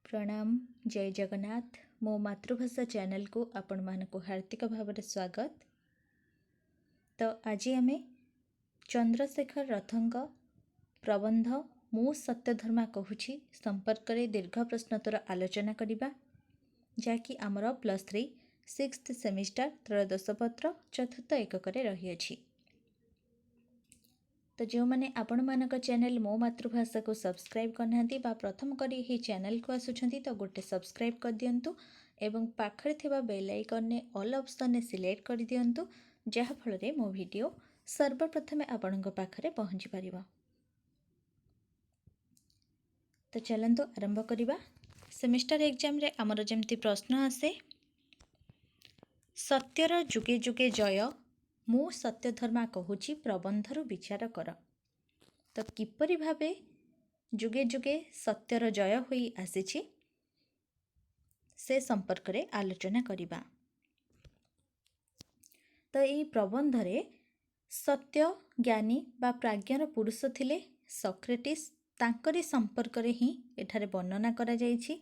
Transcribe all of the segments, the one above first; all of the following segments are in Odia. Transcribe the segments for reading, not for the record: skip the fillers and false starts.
प्रणाम जय जगन्नाथ मो मातृभाषा चैनल को आपण मानक हार्दिक भाव स्वागत। तो आज आम चंद्रशेखर रथंक प्रबंध मु सत्यधर्मा कहूँ संपर्क में दीर्घ प्रश्नोत्तर आलोचना करवा जहाँकि आमर +3 6th सेमिस्टर त्रयोदश पत्र चतुर्थ एकक रही। तो जो मैंने आपण मानक चैनल मो मातृभाषा को सब्सक्राइब करना प्रथम करी ही चैनल को आसुंच तो गोटे सब्सक्राइब कर दिंतु एवं पाखरे थिबा बेल आइकन ने ऑल ऑप्शन ने सिलेक्ट कर दिंतु जहाँ फल मो वीडियो सर्वप्रथम आपण पाखरे पहुँची पारिबा। तो चलंतु आरंभ करिबा। सेमिस्टर एग्जाम रे आमर जेमती प्रश्न आसे सत्यर जुगे जुगे जय मु सत्यधर्मा कहूँ प्रबंधरु विचार कर। तो किपरि भावे जुगे जुगे सत्यर जय होई आसीछि से संपर्क रे आलोचना करिबा। तो यही प्रबंध रे सत्य ज्ञानी बा प्राज्ञर पुरुष थिले सॉक्रेटिस तांकरी संपर्क रे ही एठारे वर्णना करा जायछि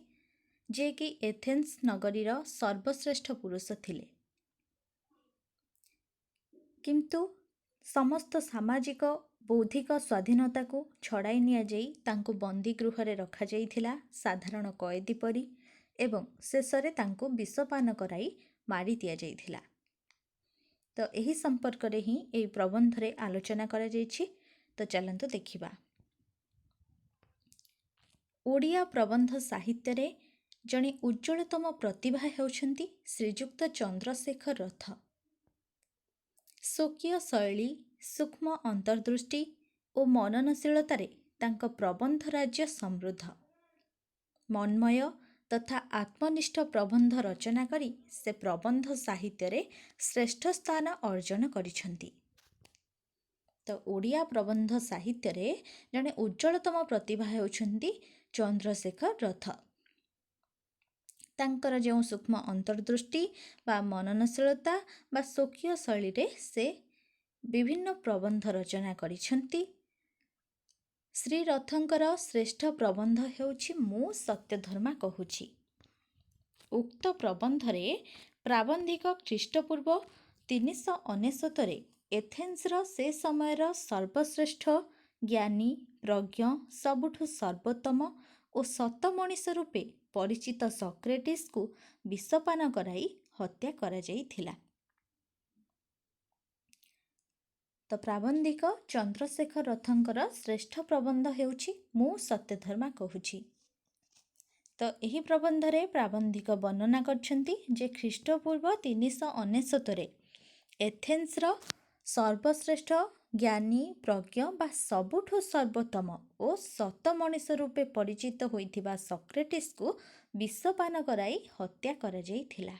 जे कि एथेंस नगरीर सर्वश्रेष्ठ पुरुष थिले। किंतु समस्त सामाजिक बौद्धिक स्वाधीनता को छड़ाई निया जाई तांको बंदी गृह रे रखा जाइथिला साधारण कैदी परी एवं शेषरे तांको विषपान कराई मारी दिया जाइथिला। तो यही संपर्क रे ही एई प्रबंध रे आलोचना करा जाइछि। तो चलंतु देखिबा। ओडिया प्रबंध साहित्य रे जणे उज्ज्वलतम प्रतिभा हेउछंती श्रीजुक्त चंद्रशेखर रथ। स्वकीय शैली सूक्ष्म अंतर्दृष्टि और मननशीलतारे तांको प्रबंध राज्य समृद्ध मनमय तथा आत्मनिष्ठ प्रबंध रचना करी से प्रबंध साहित्य रे श्रेष्ठ स्थान अर्जन करिछंती। तो ओडिया प्रबंध साहित्य रे जणे उज्ज्वलतम प्रतिभा हेउछंती चंद्रशेखर रथ। तांकर जो सूक्ष्म अंतर्दृष्टि बा मननशीलता बा स्वकीय शैली रे से विभिन्न प्रबंध रचना करिछंती। श्री रथंकर श्रेष्ठ प्रबंध हेउछि मु सत्यधर्मा कहूछि। उक्त प्रबंध रे प्राबंधिक ख्रीष्टपूर्व 399 रे एथेंसर से समयर सर्वश्रेष्ठ ज्ञानी प्रज्ञ सबुठु सर्वोत्तम और सत मनीष रूपे परिचित सॉक्रेटिस को विषपान कराई हत्या करा जाइथिला। तो प्राबंधिक चंद्रशेखर रथंकर श्रेष्ठ प्रबंध हेउछि मु सत्यधर्मा कहूछि। तो यही प्रबंध रे प्राबंधिक वर्णना करछंती जे ख्रीष्टपूर्व 399 रे एथेंसर सर्वश्रेष्ठ ज्ञानी प्रज्ञ बा सबुठु सर्वोत्तम और सत मनीष रूपे परिचित होइथिबा सॉक्रेटिस को विषपान कराई हत्या करा जाइथिला।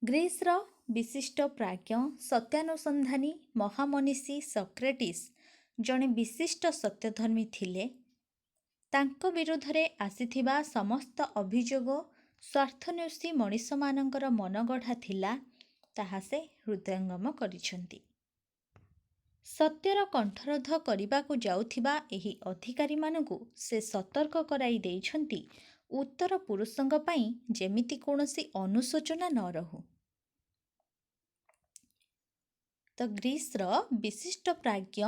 ग्रीसर विशिष्ट प्राज्ञ सत्यानुसंधानी महामनीषी सॉक्रेटिस जणे विशिष्ट सत्यधर्मी थिले। तांको विरुद्ध रे आसीथिबा समस्त अभियोग स्वार्थन्वेषी मनीष मानकर मनगढ़ा थिला ताहा से हृदयंगम करिछंती। सत्यर कंठरोध करिबाकु जाउथिबा एही अधिकारी मानकु से सतर्क कराई देइछंती उत्तर पुरुषंग पई जेमिति कोनोसी अनुशोचना न रहु। तो ग्रीसर विशिष्ट प्राज्ञ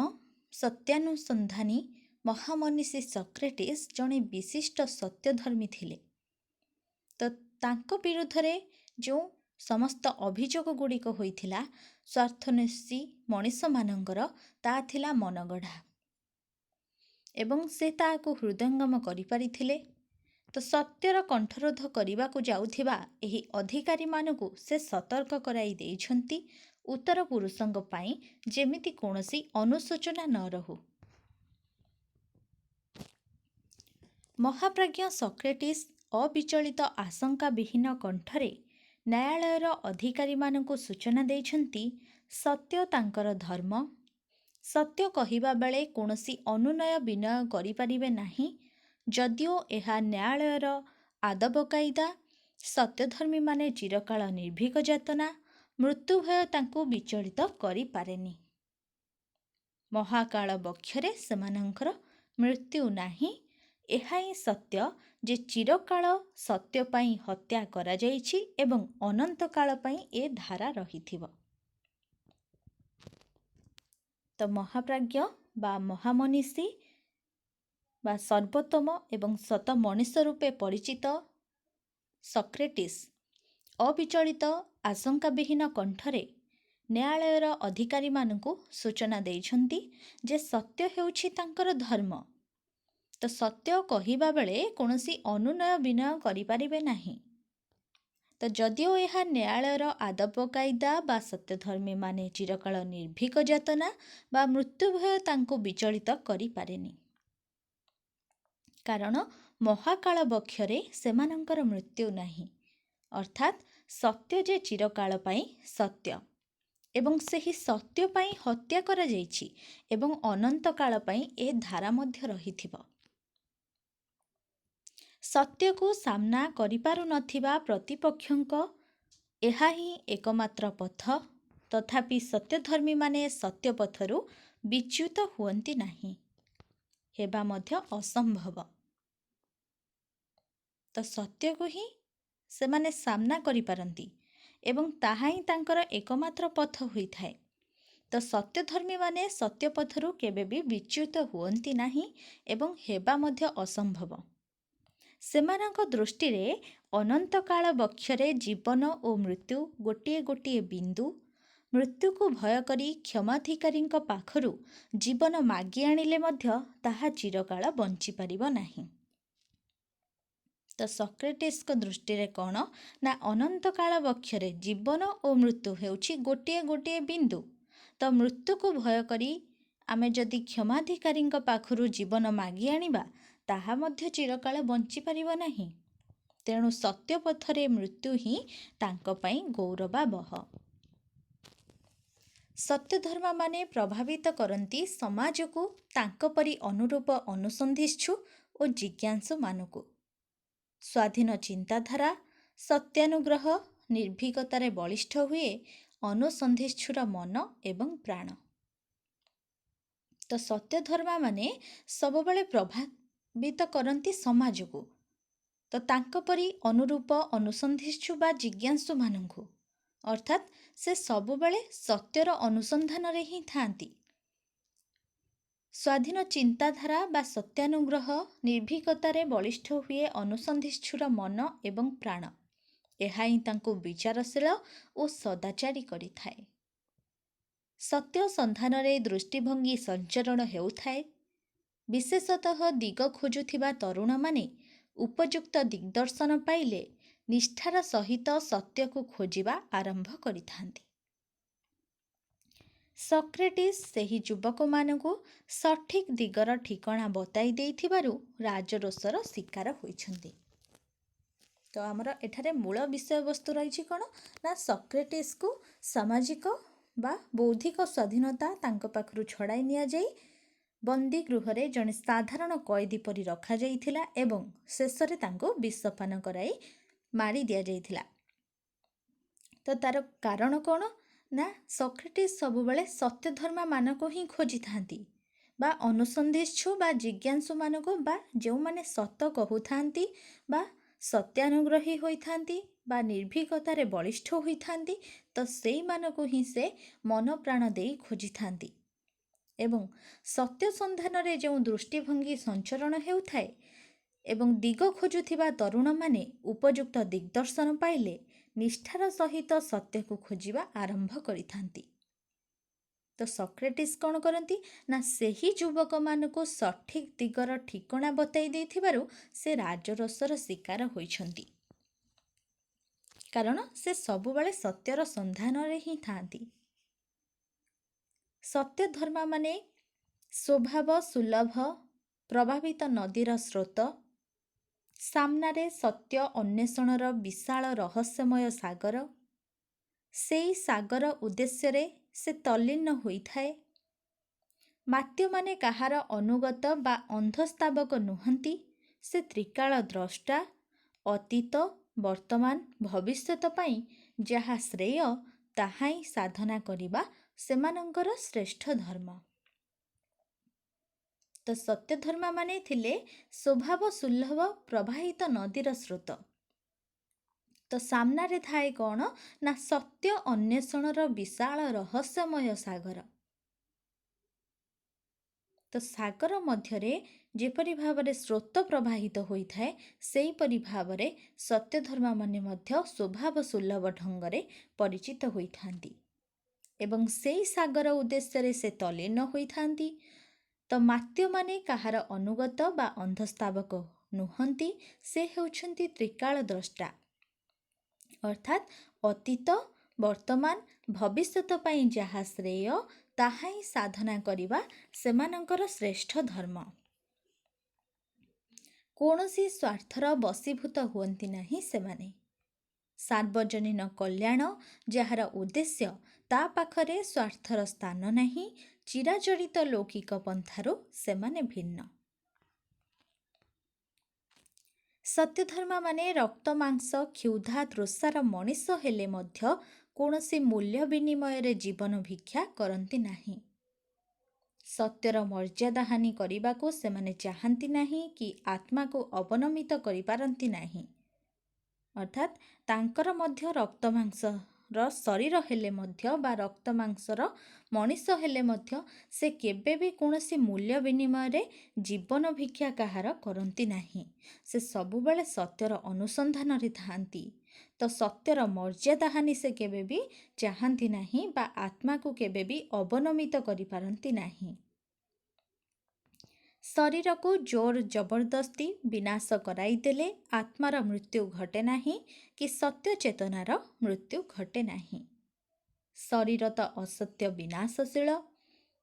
सत्यानुसंधानी महामनीषी सॉक्रेटिस जणे विशिष्ट सत्यधर्मी थिले। तो तांको विरुद्ध रे जो समस्त अभियोग गुड़िक होइथिला स्वार्थन्वेषी मनीष मानकर ता थिला मनगढ़ा एवं से ताको हृदयंगम करि परिथिले। तो सत्यर कंठरोध करिबाकु जाउथिबा एही अधिकारी मानकु से सतर्क कराई देइछंती उत्तर पुरुषंग पई जेमिति कोनोसी अनुशोचना न रहु। महाप्राज्ञ सॉक्रेटिस अविचलित आशंका विहीन कंठरे न्यायालयर अधिकारी मानकु सूचना देइछंती सत्य तांकर धर्म सत्य कहिबा बेले कोनोसी अनुनय विनय करि परिबे नाही। जदिओ एहा न्यायालयर आदब कायदा सत्यधर्मी माने चिरकाल निर्भीक जातना मृत्यु भय तांकु विचलित करि पारेनी। महाकाल बक्षरे सेमानंकर मृत्यु नाही ଏହା ହିଁ ସତ୍ୟ ଯେ ଚିରକାଳ ସତ୍ୟ ପାଇଁ ହତ୍ୟା କରାଯାଇଛି ଏବଂ ଅନନ୍ତ କାଳ ପାଇଁ ଏ ଧାରା ରହିଥିବ। ତ ମହାପ୍ରାଜ୍ଞ ବା ମହାମନୀଷୀ ବା ସର୍ବୋତ୍ତମ ଏବଂ ସତ ମଣିଷ ରୂପେ ପରିଚିତ ସକ୍ରେଟିସ୍ ଅବିଚଳିତ ଆଶଙ୍କାବିହୀନ କଣ୍ଠରେ ନ୍ୟାୟାଳୟର ଅଧିକାରୀମାନଙ୍କୁ ସୂଚନା ଦେଇଛନ୍ତି ଯେ ସତ୍ୟ ହେଉଛି ତାଙ୍କର ଧର୍ମ। ତ ସତ୍ୟ କହିବା ବେଳେ କୌଣସି ଅନୁନୟ ବିନୟ କରିପାରିବେ ନାହିଁ। ତ ଯଦିଓ ଏହା ନ୍ୟାୟାଳୟର ଆଦବ କାଇଦା ବା ସତ୍ୟଧର୍ମୀମାନେ ଚିରକାଳ ନିର୍ଭୀକ ଯାତନା ବା ମୃତ୍ୟୁ ଭୟ ତାଙ୍କୁ ବିଚଳିତ କରିପାରେନି, କାରଣ ମହାକାଳ ବକ୍ଷରେ ସେମାନଙ୍କର ମୃତ୍ୟୁ ନାହିଁ, ଅର୍ଥାତ୍ ସତ୍ୟ ଯେ ଚିରକାଳ ପାଇଁ ସତ୍ୟ ଏବଂ ସେହି ସତ୍ୟ ପାଇଁ ହତ୍ୟା କରାଯାଇଛି ଏବଂ ଅନନ୍ତ କାଳ ପାଇଁ ଏ ଧାରା ମଧ୍ୟ ରହିଥିବ। ସତ୍ୟକୁ ସାମ୍ନା କରିପାରୁନଥିବା ପ୍ରତିପକ୍ଷଙ୍କ ଏହା ହିଁ ଏକମାତ୍ର ପଥ, ତଥାପି ସତ୍ୟଧର୍ମୀମାନେ ସତ୍ୟ ପଥରୁ ବିଚ୍ୟୁତ ହୁଅନ୍ତି ନାହିଁ, ହେବା ମଧ୍ୟ ଅସମ୍ଭବ। ତ ସତ୍ୟକୁ ହିଁ ସେମାନେ ସାମ୍ନା କରିପାରନ୍ତି ଏବଂ ତାହା ହିଁ ତାଙ୍କର ଏକମାତ୍ର ପଥ ହୋଇଥାଏ। ତ ସତ୍ୟଧର୍ମୀମାନେ ସତ୍ୟ ପଥରୁ କେବେ ବି ବିଚ୍ୟୁତ ହୁଅନ୍ତି ନାହିଁ ଏବଂ ହେବା ମଧ୍ୟ ଅସମ୍ଭବ। ସେମାନଙ୍କ ଦୃଷ୍ଟିରେ ଅନନ୍ତକାଳ ବକ୍ଷରେ ଜୀବନ ଓ ମୃତ୍ୟୁ ଗୋଟିଏ ଗୋଟିଏ ବିନ୍ଦୁ। ମୃତ୍ୟୁକୁ ଭୟ କରି କ୍ଷମାଧିକାରୀଙ୍କ ପାଖରୁ ଜୀବନ ମାଗି ଆଣିଲେ ମଧ୍ୟ ତାହା ଚିରକାଳ ବଞ୍ଚିପାରିବ ନାହିଁ। ତ ସକ୍ରେଟିସ୍ଙ୍କ ଦୃଷ୍ଟିରେ କ'ଣ ନା ଅନନ୍ତକାଳ ବକ୍ଷରେ ଜୀବନ ଓ ମୃତ୍ୟୁ ହେଉଛି ଗୋଟିଏ ଗୋଟିଏ ବିନ୍ଦୁ। ତ ମୃତ୍ୟୁକୁ ଭୟ କରି ଆମେ ଯଦି କ୍ଷମାଧିକାରୀଙ୍କ ପାଖରୁ ଜୀବନ ମାଗି ଆଣିବା ତାହା ମଧ୍ୟ ଚିରକାଳ ବଞ୍ଚିପାରିବ ନାହିଁ। ତେଣୁ ସତ୍ୟ ପଥରେ ମୃତ୍ୟୁ ହିଁ ତାଙ୍କ ପାଇଁ ଗୌରବାବହ। ସତ୍ୟଧର୍ମମାନେ ପ୍ରଭାବିତ କରନ୍ତି ସମାଜକୁ ତାଙ୍କ ପରି ଅନୁରୂପ ଅନୁସନ୍ଧିତ୍ସୁ ଓ ଜିଜ୍ଞାସୁମାନଙ୍କୁ। ସ୍ୱାଧୀନ ଚିନ୍ତାଧାରା, ସତ୍ୟାନୁଗ୍ରହ, ନିର୍ଭୀକତାରେ ବଳିଷ୍ଠ ହୁଏ ଅନୁସନ୍ଧିତ୍ସୁର ମନ ଏବଂ ପ୍ରାଣ। ତ ସତ୍ୟଧର୍ମାମାନେ ସବୁବେଳେ ପ୍ରଭାବିତ କରନ୍ତି ସମାଜକୁ, ତ ତାଙ୍କ ପରି ଅନୁରୂପ ଅନୁସନ୍ଧିତ୍ସୁ ବା ଜିଜ୍ଞାସୁମାନଙ୍କୁ, ଅର୍ଥାତ୍ ସେ ସବୁବେଳେ ସତ୍ୟର ଅନୁସନ୍ଧାନରେ ହିଁ ଥାଆନ୍ତି। ସ୍ୱାଧୀନ ଚିନ୍ତାଧାରା ବା ସତ୍ୟାନୁଗ୍ରହ, ନିର୍ଭୀକତାରେ ବଳିଷ୍ଠ ହୁଏ ଅନୁସନ୍ଧିତ୍ସୁର ମନ ଏବଂ ପ୍ରାଣ। ଏହା ହିଁ ତାଙ୍କୁ ବିଚାରଶୀଳ ଓ ସଦାଚାରୀ କରିଥାଏ। ସତ୍ୟ ସନ୍ଧାନରେ ଦୃଷ୍ଟିଭଙ୍ଗୀ ସଞ୍ଚରଣ ହେଉଥାଏ। ବିଶେଷତଃ ଦିଗ ଖୋଜୁଥିବା ତରୁଣମାନେ ଉପଯୁକ୍ତ ଦିଗ୍ଦର୍ଶନ ପାଇଲେ ନିଷ୍ଠାର ସହିତ ସତ୍ୟକୁ ଖୋଜିବା ଆରମ୍ଭ କରିଥାନ୍ତି। ସକ୍ରେଟିସ୍ ସେହି ଯୁବକମାନଙ୍କୁ ସଠିକ୍ ଦିଗର ଠିକଣା ବତାଇ ଦେଇଥିବାରୁ ରାଜରୋଷର ଶିକାର ହୋଇଛନ୍ତି। ତ ଆମର ଏଠାରେ ମୂଳ ବିଷୟବସ୍ତୁ ରହିଛି କ'ଣ ନା ସକ୍ରେଟିସ୍କୁ ସାମାଜିକ ବା ବୌଦ୍ଧିକ ସ୍ୱାଧୀନତା ତାଙ୍କ ପାଖରୁ ଛଡ଼ାଇ ନିଆଯାଇ ବନ୍ଦୀ ଗୃହରେ ଜଣେ ସାଧାରଣ କଏଦୀ ପରି ରଖାଯାଇଥିଲା ଏବଂ ଶେଷରେ ତାଙ୍କୁ ବିଷପାନ କରାଇ ମାରି ଦିଆଯାଇଥିଲା। ତ ତାର କାରଣ କ'ଣ ନା ସକ୍ରେଟିସ୍ ସବୁବେଳେ ସତ୍ୟଧର୍ମାମାନଙ୍କୁ ହିଁ ଖୋଜିଥାନ୍ତି ବା ଅନୁସନ୍ଧିତ୍ସୁ ବା ଜିଜ୍ଞାସୁମାନଙ୍କୁ ବା ଯେଉଁମାନେ ସତ କହୁଥାନ୍ତି ବା ସତ୍ୟାନୁଗ୍ରହୀ ହୋଇଥାନ୍ତି ବା ନିର୍ଭୀକତାରେ ବଳିଷ୍ଠ ହୋଇଥାନ୍ତି, ତ ସେଇମାନଙ୍କୁ ହିଁ ସେ ମନ ପ୍ରାଣ ଦେଇ ଖୋଜିଥାନ୍ତି ଏବଂ ସତ୍ୟ ସନ୍ଧାନରେ ଯେଉଁ ଦୃଷ୍ଟିଭଙ୍ଗୀ ସଞ୍ଚରଣ ହେଉଥାଏ ଏବଂ ଦିଗ ଖୋଜୁଥିବା ତରୁଣମାନେ ଉପଯୁକ୍ତ ଦିଗ୍ଦର୍ଶନ ପାଇଲେ ନିଷ୍ଠାର ସହିତ ସତ୍ୟକୁ ଖୋଜିବା ଆରମ୍ଭ କରିଥାନ୍ତି। ତ ସକ୍ରେଟିସ୍ କ'ଣ କରନ୍ତି ନା ସେହି ଯୁବକମାନଙ୍କୁ ସଠିକ୍ ଦିଗର ଠିକଣା ବତାଇ ଦେଇଥିବାରୁ ସେ ରାଜରୋଷର ଶିକାର ହୋଇଛନ୍ତି, କାରଣ ସେ ସବୁବେଳେ ସତ୍ୟର ସନ୍ଧାନରେ ହିଁ ଥାଆନ୍ତି। ସତ୍ୟଧର୍ମାମାନେ ସ୍ୱଭାବ ସୁଲଭ ପ୍ରଭାବିତ ନଦୀର ସ୍ରୋତ, ସାମ୍ନାରେ ସତ୍ୟ ଅନ୍ୱେଷଣର ବିଶାଳ ରହସ୍ୟମୟ ସାଗର। ସେଇ ସାଗର ଉଦ୍ଦେଶ୍ୟରେ ସେ ତଲ୍ଲୀନ ହୋଇଥାଏ। ମାତ୍ୟମାନେ କାହାର ଅନୁଗତ ବା ଅନ୍ଧସ୍ତାବକ ନୁହନ୍ତି। ସେ ତ୍ରିକାଳ ଦ୍ରଷ୍ଟା। ଅତୀତ, ବର୍ତ୍ତମାନ, ଭବିଷ୍ୟତ ପାଇଁ ଯାହା ଶ୍ରେୟ ତାହା ହିଁ ସାଧନା କରିବା ସେମାନଙ୍କର ଶ୍ରେଷ୍ଠ ଧର୍ମ। ତ ସତ୍ୟଧର୍ମା ମାନେ ଥିଲେ ସ୍ୱଭାବ ସୁଲଭ ପ୍ରବାହିତ ନଦୀର ସ୍ରୋତ। ତ ସାମ୍ନାରେ ଥାଏ କ'ଣ ନା ସତ୍ୟ ଅନ୍ୱେଷଣର ବିଶାଳ ରହସ୍ୟମୟ ସାଗର। ତ ସାଗର ମଧ୍ୟରେ ଯେପରି ଭାବରେ ସ୍ରୋତ ପ୍ରବାହିତ ହୋଇଥାଏ, ସେହିପରି ଭାବରେ ସତ୍ୟଧର୍ମାମାନେ ମଧ୍ୟ ସ୍ୱଭାବ ସୁଲଭ ଢଙ୍ଗରେ ପରିଚିତ ହୋଇଥାନ୍ତି ଏବଂ ସେଇ ସାଗର ଉଦ୍ଦେଶ୍ୟରେ ସେ ତଲ୍ଲୀନ ହୋଇଥାନ୍ତି। ତ ମାତ୍ୟମାନେ କାହାର ଅନୁଗତ ବା ଅନ୍ଧସ୍ତାବକ ନୁହନ୍ତି, ସେ ହେଉଛନ୍ତି ତ୍ରିକାଳ ଦ୍ରଷ୍ଟା, ଅର୍ଥାତ୍ ଅତୀତ, ବର୍ତ୍ତମାନ, ଭବିଷ୍ୟତ ପାଇଁ ଯାହା ଶ୍ରେୟ ତାହା ହିଁ ସାଧନା କରିବା ସେମାନଙ୍କର ଶ୍ରେଷ୍ଠ ଧର୍ମ। କୌଣସି ସ୍ୱାର୍ଥର ବଶୀଭୂତ ହୁଅନ୍ତି ନାହିଁ ସେମାନେ। ସାର୍ବଜନୀନ କଲ୍ୟାଣ ଯାହାର ଉଦ୍ଦେଶ୍ୟ, ତା ପାଖରେ ସ୍ୱାର୍ଥର ସ୍ଥାନ ନାହିଁ। ଚିରାଚରିତ ଲୌକିକ ପନ୍ଥାରୁ ସେମାନେ ଭିନ୍ନ। ସତ୍ୟଧର୍ମାମାନେ ରକ୍ତ ମାଂସ କ୍ଷୁଧା ତୃଷାର ମଣିଷ ହେଲେ ମଧ୍ୟ କୌଣସି ମୂଲ୍ୟ ବିନିମୟରେ ଜୀବନ ଭିକ୍ଷା କରନ୍ତି ନାହିଁ। ସତ୍ୟର ମର୍ଯ୍ୟାଦା ହାନି କରିବାକୁ ସେମାନେ ଚାହାନ୍ତି ନାହିଁ କି ଆତ୍ମାକୁ ଅବନମିତ କରିପାରନ୍ତି ନାହିଁ। ଅର୍ଥାତ୍ ତାଙ୍କର ମଧ୍ୟ ରକ୍ତ ମାଂସର ଶରୀର ହେଲେ ମଧ୍ୟ ବା ରକ୍ତ ମାଂସର ମଣିଷ ହେଲେ ମଧ୍ୟ ସେ କେବେ ବି କୌଣସି ମୂଲ୍ୟ ବିନିମୟରେ ଜୀବନ ଭିକ୍ଷା କାହାର କରନ୍ତି ନାହିଁ। ସେ ସବୁବେଳେ ସତ୍ୟର ଅନୁସନ୍ଧାନରେ ଥାଆନ୍ତି। ତ ସତ୍ୟର ମର୍ଯ୍ୟାଦା ହାନି ସେ କେବେ ବି ଚାହାନ୍ତି ନାହିଁ ବା ଆତ୍ମାକୁ କେବେ ବି ଅବନମିତ କରିପାରନ୍ତି ନାହିଁ। ଶରୀରକୁ ଜୋର ଜବରଦସ୍ତି ବିନାଶ କରାଇଦେଲେ ଆତ୍ମାର ମୃତ୍ୟୁ ଘଟେ ନାହିଁ କି ସତ୍ୟ ଚେତନାର ମୃତ୍ୟୁ ଘଟେ ନାହିଁ। ଶରୀର ତ ଅସତ୍ୟ ବିନାଶଶୀଳ,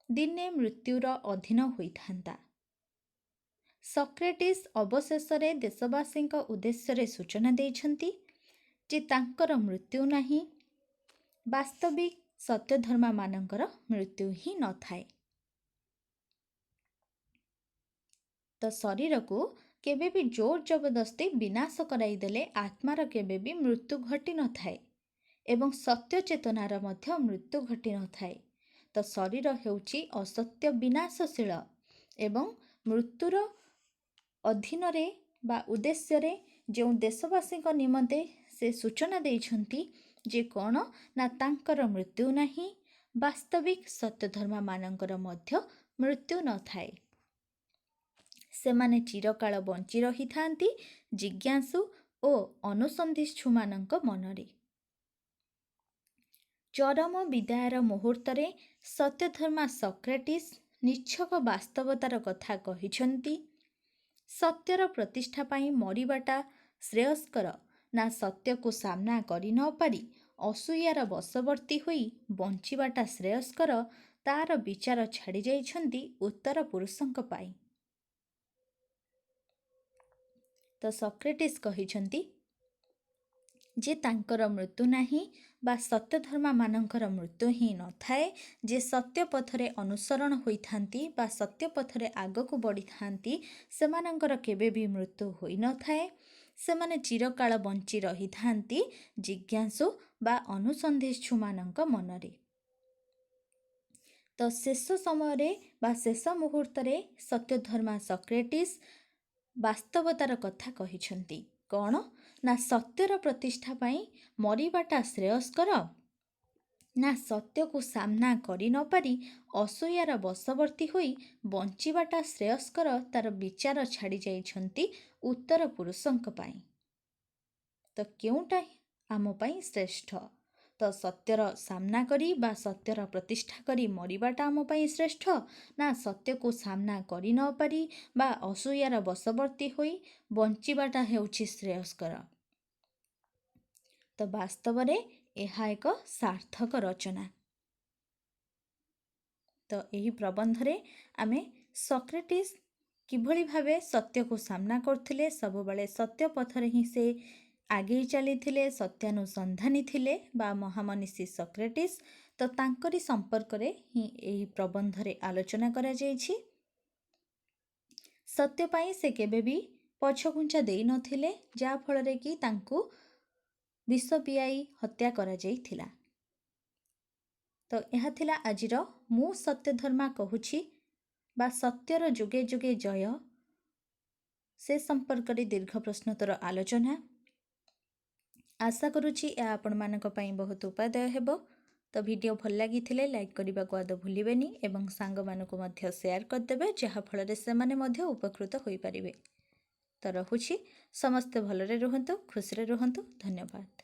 ଦିନେ ମୃତ୍ୟୁର ଅଧୀନ ହୋଇଥାନ୍ତା। ସକ୍ରେଟିସ୍ ଅବଶେଷରେ ଦେଶବାସୀଙ୍କ ଉଦ୍ଦେଶ୍ୟରେ ସୂଚନା ଦେଇଛନ୍ତି ଯେ ତାଙ୍କର ମୃତ୍ୟୁ ନାହିଁ। ବାସ୍ତବିକ ସତ୍ୟଧର୍ମାମାନଙ୍କର ମୃତ୍ୟୁ ହିଁ ନଥାଏ। ତ ଶରୀରକୁ କେବେ ବି ଜୋର ଜବରଦସ୍ତି ବିନାଶ କରାଇଦେଲେ ଆତ୍ମାର କେବେ ବି ମୃତ୍ୟୁ ଘଟିନଥାଏ ଏବଂ ସତ୍ୟ ଚେତନାର ମଧ୍ୟ ମୃତ୍ୟୁ ଘଟିନଥାଏ। ତ ଶରୀର ହେଉଛି ଅସତ୍ୟ ବିନାଶଶୀଳ ଏବଂ ମୃତ୍ୟୁର ଅଧୀନରେ ବା ଉଦ୍ଦେଶ୍ୟରେ ଯେଉଁ ଦେଶବାସୀଙ୍କ ନିମନ୍ତେ ସେ ସୂଚନା ଦେଇଛନ୍ତି ଯେ କ'ଣ ନା ତାଙ୍କର ମୃତ୍ୟୁ ନାହିଁ। ବାସ୍ତବିକ ସତ୍ୟଧର୍ମାମାନଙ୍କର ମଧ୍ୟ ମୃତ୍ୟୁ ନଥାଏ। ସେମାନେ ଚିରକାଳ ବଞ୍ଚି ରହିଥାନ୍ତି ଜିଜ୍ଞାସୁ ଓ ଅନୁସନ୍ଧିତ୍ସୁମାନଙ୍କ ମନରେ। ଚରମ ବିଦାୟର ମୁହୂର୍ତ୍ତରେ ସତ୍ୟଧର୍ମା ସକ୍ରେଟିସ୍ ନିଚ୍ଛକ ବାସ୍ତବତାର କଥା କହିଛନ୍ତି। ସତ୍ୟର ପ୍ରତିଷ୍ଠା ପାଇଁ ମରିବାଟା ଶ୍ରେୟସ୍କର ନା ସତ୍ୟକୁ ସାମ୍ନା କରି ନ ପାରି ଅସୂୟାର ବଶବର୍ତ୍ତୀ ହୋଇ ବଞ୍ଚିବାଟା ଶ୍ରେୟସ୍କର, ତାର ବିଚାର ଛାଡ଼ି ଯାଇଛନ୍ତି ଉତ୍ତର ପୁରୁଷଙ୍କ ପାଇଁ। ତ ସକ୍ରେଟିସ୍ କହିଛନ୍ତି ଯେ ତାଙ୍କର ମୃତ୍ୟୁ ନାହିଁ ବା ସତ୍ୟଧର୍ମାମାନଙ୍କର ମୃତ୍ୟୁ ହିଁ ନଥାଏ। ଯେ ସତ୍ୟ ପଥରେ ଅନୁସରଣ ହୋଇଥାନ୍ତି ବା ସତ୍ୟ ପଥରେ ଆଗକୁ ବଢ଼ିଥାନ୍ତି ସେମାନଙ୍କର କେବେ ବି ମୃତ୍ୟୁ ହୋଇନଥାଏ। ସେମାନେ ଚିରକାଳ ବଞ୍ଚି ରହିଥାନ୍ତି ଜିଜ୍ଞାସୁ ବା ଅନୁସନ୍ଧିତ୍ସୁମାନଙ୍କ ମନରେ। ତ ଶେଷ ସମୟରେ ବା ଶେଷ ମୁହୂର୍ତ୍ତରେ ସତ୍ୟଧର୍ମା ସକ୍ରେଟିସ୍ ବାସ୍ତବତାର କଥା କହିଛନ୍ତି। କ'ଣ ନା ସତ୍ୟର ପ୍ରତିଷ୍ଠା ପାଇଁ ମରିବାଟା ଶ୍ରେୟସ୍କର ନା ସତ୍ୟକୁ ସାମ୍ନା କରି ନ ପାରି ଅସୂୟାର ବଶବର୍ତ୍ତୀ ହୋଇ ବଞ୍ଚିବାଟା ଶ୍ରେୟସ୍କର, ତାର ବିଚାର ଛାଡ଼ି ଯାଇଛନ୍ତି ଉତ୍ତର ପୁରୁଷଙ୍କ ପାଇଁ। ତ କେଉଁଟା ଆମ ପାଇଁ ଶ୍ରେଷ୍ଠ? ତ ସତ୍ୟର ସାମ୍ନା କରି ବା ସତ୍ୟର ପ୍ରତିଷ୍ଠା କରି ମରିବାଟା ଆମ ପାଇଁ ଶ୍ରେଷ୍ଠ ନା ସତ୍ୟକୁ ସାମ୍ନା କରି ନ ପାରି ବା ଅସୂୟାର ବଶବର୍ତ୍ତୀ ହୋଇ ବଞ୍ଚିବାଟା ହେଉଛି ଶ୍ରେୟସ୍କର? ତ ବାସ୍ତବରେ ଏହା ଏକ ସାର୍ଥକ ରଚନା। ତ ଏହି ପ୍ରବନ୍ଧରେ ଆମେ ସକ୍ରେଟିସ୍ କିଭଳି ଭାବେ ସତ୍ୟକୁ ସାମ୍ନା କରୁଥିଲେ, ସବୁବେଳେ ସତ୍ୟ ପଥରେ ହିଁ ସେ ଆଗେଇ ଚାଲିଥିଲେ, ସତ୍ୟାନୁସନ୍ଧାନୀ ଥିଲେ ବା ମହାମନୀଷୀ ସକ୍ରେଟିସ୍, ତ ତାଙ୍କରି ସମ୍ପର୍କରେ ହିଁ ଏହି ପ୍ରବନ୍ଧରେ ଆଲୋଚନା କରାଯାଇଛି। ସତ୍ୟ ପାଇଁ ସେ କେବେ ବି ପଛଘୁଞ୍ଚା ଦେଇନଥିଲେ, ଯାହାଫଳରେ କି ତାଙ୍କୁ ବିଷ ପିଆଇ ହତ୍ୟା କରାଯାଇଥିଲା। ତ ଏହା ଥିଲା ଆଜିର ମୁଁ ସତ୍ୟଧର୍ମା କହୁଛି ବା ସତ୍ୟର ଯୁଗେ ଯୁଗେ ଜୟ ସେ ସମ୍ପର୍କରେ ଦୀର୍ଘ ପ୍ରଶ୍ନୋତ୍ତର ଆଲୋଚନା। ଆଶା କରୁଛି ଏହା ଆପଣମାନଙ୍କ ପାଇଁ ବହୁତ ଉପାଦେୟ ହେବ। ତ ଭିଡ଼ିଓ ଭଲ ଲାଗିଥିଲେ ଲାଇକ୍ କରିବାକୁ ଆଦୌ ଭୁଲିବେନି ଏବଂ ସାଙ୍ଗମାନଙ୍କୁ ମଧ୍ୟ ସେୟାର କରିଦେବେ, ଯାହାଫଳରେ ସେମାନେ ମଧ୍ୟ ଉପକୃତ ହୋଇପାରିବେ। ତ ରହୁଛି, ସମସ୍ତେ ଭଲରେ ରୁହନ୍ତୁ, ଖୁସିରେ ରୁହନ୍ତୁ। ଧନ୍ୟବାଦ।